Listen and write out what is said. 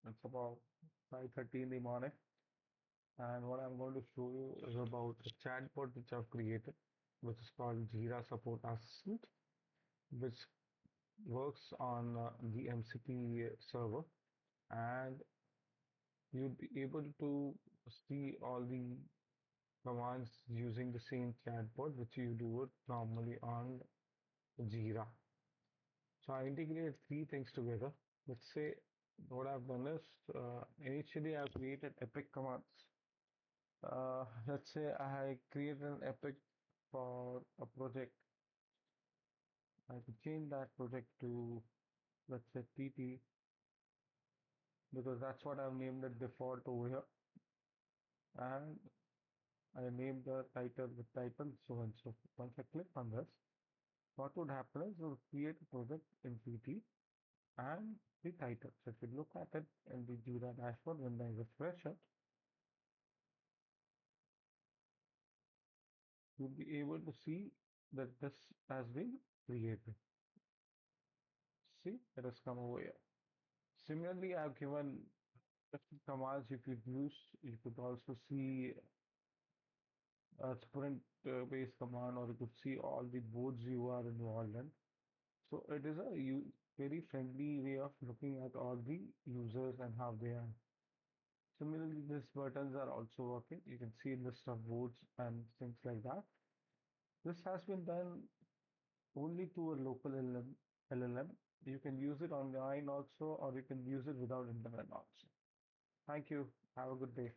It's about 5:30 in the morning, and what I'm going to show you is about a chatbot which I've created, which is called Jira Support Assistant, which works on the MCP server, and you'll be able to see all the commands using the same chatbot, which you do it normally on Jira. So I integrated three things together. Let's say what I've done is initially I've created epic commands. Let's say I created an epic for a project. I could change that project to, let's say, TT, because that's what I've named it default over here. And I named the title with title so and so. Once I click on this, what would happen is it will create a project in TT and the title. So if you look at it in the Jira dashboard, when I refresh it, you'll be able to see that this has been created. See, it has come over here. Similarly, I've given different commands you could use. You could also see a sprint based command, or you could see all the boards you are involved in. So it is a very friendly way of looking at all the users and how they are. Similarly, these buttons are also working. You can see list of boards and things like that. This has been done only to a local LLM. You can use it online also, or you can use it without internet also. Thank you. Have a good day.